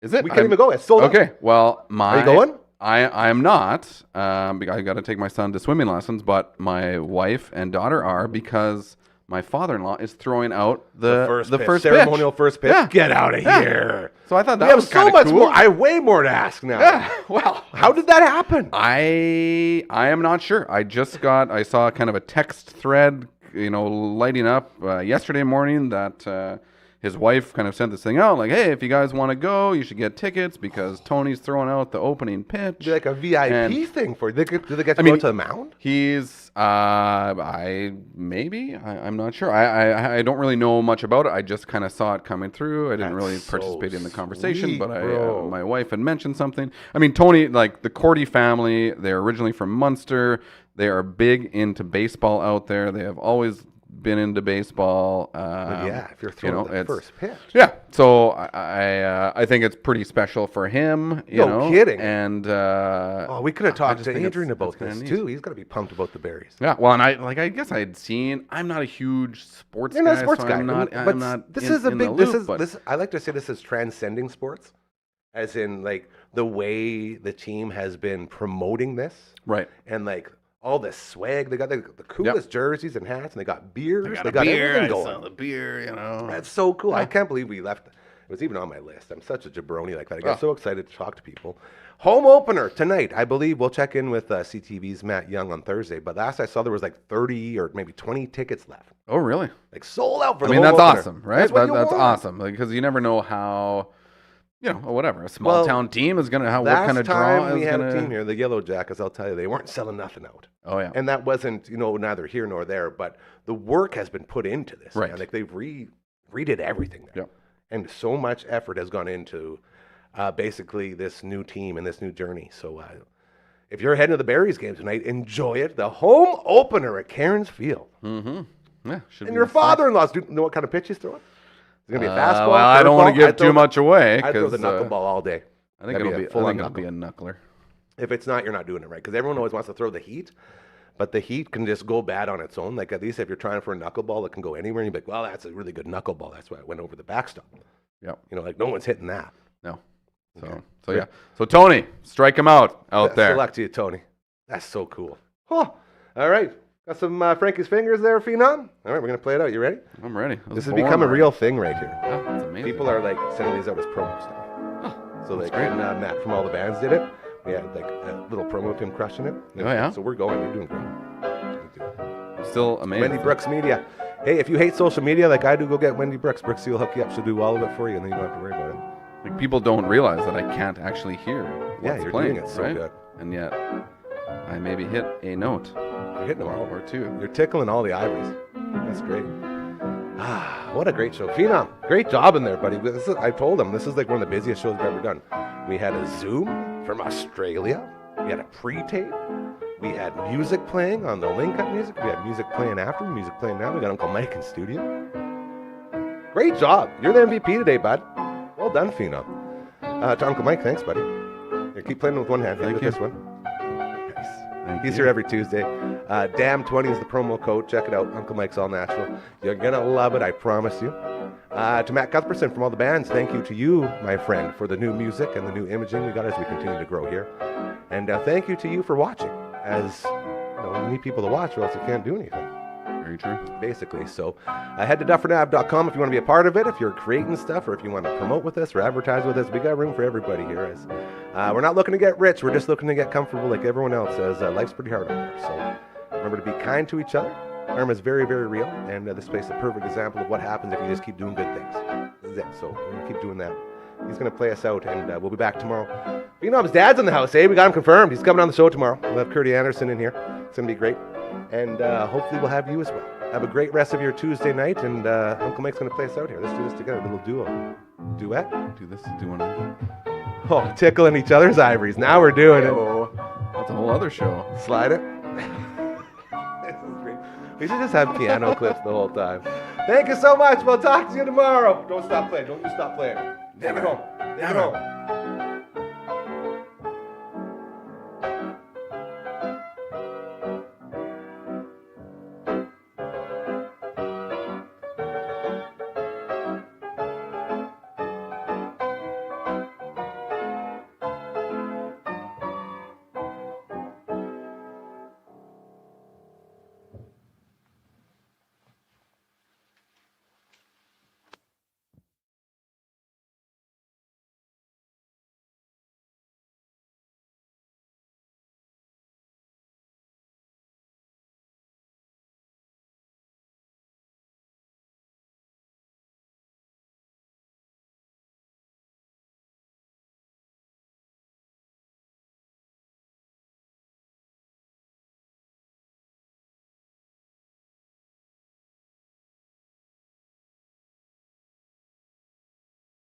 Is it?
We can't even go. It's sold out.
Okay. Well,
Are you going?
I am not. Because I got to take my son to swimming lessons, but my wife and daughter are because my father-in-law is throwing out the first
ceremonial first pitch.
Yeah.
Get out of here.
So I thought that
we
was
have so
kinda
much
cool.
more. I have way more to ask now.
Yeah. Well,
how did that happen?
I am not sure. I saw kind of a text thread, lighting up yesterday morning that his wife kind of sent this thing out like, hey, if you guys want to go, you should get tickets because Tony's throwing out the opening pitch.
Like a VIP thing for you. Do they get to go to the mound?
He's, I'm not sure. I don't really know much about it. I just kind of saw it coming through. I didn't really participate in the conversation, but my wife had mentioned something. I mean, Tony, like the Cordy family, they're originally from Munster. They are big into baseball out there. They have always been into baseball.
If you're throwing the first pitch.
Yeah, so I think it's pretty special for him.
No kidding.
And
we could have talked to Adrian about this too. He's got to be pumped about the Berries.
Yeah, well, and I guess I'd seen. I'm not a huge sports guy.
You're not a sports
so
guy.
I'm not
this
in,
is a
in
big.
the
This
loop,
is. I like to say this is transcending sports, as in like the way the team has been promoting this.
Right.
And like all the swag. They got the coolest jerseys and hats, and they got beers.
They got
everything going.
I saw the beer,
That's so cool. I can't believe we left. It was even on my list. I'm such a jabroni like that. I get so excited to talk to people. Home opener tonight. I believe we'll check in with CTV's Matt Young on Thursday. But last I saw, there was like 30 or maybe 20 tickets left.
Oh, really?
Like sold out for the
home
opener.
That's awesome, right?
That's
awesome because you never know how. Whatever. A small town team is going to what kind of draw is
we had
gonna...
a team here, the Yellow Jackets, I'll tell you, they weren't selling nothing out.
Oh, yeah.
And that wasn't, neither here nor there, but the work has been put into this.
Right.
Man. Like they've redid everything there.
Yep.
And so much effort has gone into basically this new team and this new journey. So if you're heading to the Berries game tonight, enjoy it. The home opener at Karen's Field.
Mm-hmm. Yeah.
And your father-in-law's, do you know what kind of pitch he's throwing? It's going to be a fastball.
Well, I don't want to give too much away.
I'd throw the knuckleball all day.
I think it'll be a knuckler.
If it's not, you're not doing it right. Because everyone always wants to throw the heat, but the heat can just go bad on its own. Like at least if you're trying for a knuckleball, it can go anywhere. And you're like, well, that's a really good knuckleball. That's why it went over the backstop.
Yeah.
Like no one's hitting that.
No.
Okay.
So yeah. So Tony, strike him out there.
Good luck to you, Tony. That's so cool. Huh. All right. Got some Frankie's Fingers there, Phenom. All right, we're going to play it out. You ready?
I'm ready.
This has become a real thing right here.
Yeah, that's amazing.
People are like sending these out as promos now.
Oh,
so like when Matt from all the bands did it, we had like a little promo of him crushing it.
Oh, yeah?
So we're going. You're doing great.
Still amazing.
Wendy Brooks Media. Hey, if you hate social media like I do, go get Wendy Brooks. Brooksy will hook you up. She'll do all of it for you, and then you don't have to worry about it.
Like people don't realize that I can't actually hear what's
you're
playing,
doing it so
right?
good.
And yet, I maybe hit a note.
You're hitting them all.
Or two.
You're tickling all the ivories. That's great. What a great show. Phenom, great job in there, buddy. I told him, this is like one of the busiest shows we've ever done. We had a Zoom from Australia. We had a pre-tape. We had music playing on the link up music. We had music playing after, music playing now. We got Uncle Mike in studio. Great job. You're the MVP today, bud. Well done, Phenom. To Uncle Mike, thanks, buddy. Here, keep playing with one hand. Thank you. This one. He's here every Tuesday. DAM20 is the promo code. Check it out. Uncle Mike's All Natural. You're going to love it, I promise you. To Matt Cuthbertson from all the bands, thank you to you, my friend, for the new music and the new imaging we got as we continue to grow here. And thank you to you for watching, as you need people to watch or else you can't do anything.
Very true.
Basically. So head to dufferinav.com if you want to be a part of it, if you're creating stuff, or if you want to promote with us or advertise with us. We got room for everybody here. As we're not looking to get rich, we're just looking to get comfortable like everyone else, as life's pretty hard out there. So Remember to be kind to each other. Karma is very, very real, and this place is a perfect example of what happens if you just keep doing good things. This is it. So we're going to keep doing that. He's going to play us out, and we'll be back tomorrow. But you know, his dad's in the house, eh? We got him confirmed. He's coming on the show tomorrow. We'll have Curdy Anderson in here. It's going to be great. And hopefully we'll have you as well. Have a great rest of your Tuesday night, and Uncle Mike's going to play us out here. Let's do this together, a little duo. Duet?
Do this, do one of these.
Oh, tickling each other's ivories. Now we're doing it.
Oh, that's a whole other show.
Slide it. This is great. We should just have piano clips the whole time. Thank you so much. We'll talk to you tomorrow. Don't stop playing. Don't you stop playing. Take it home. Take it home.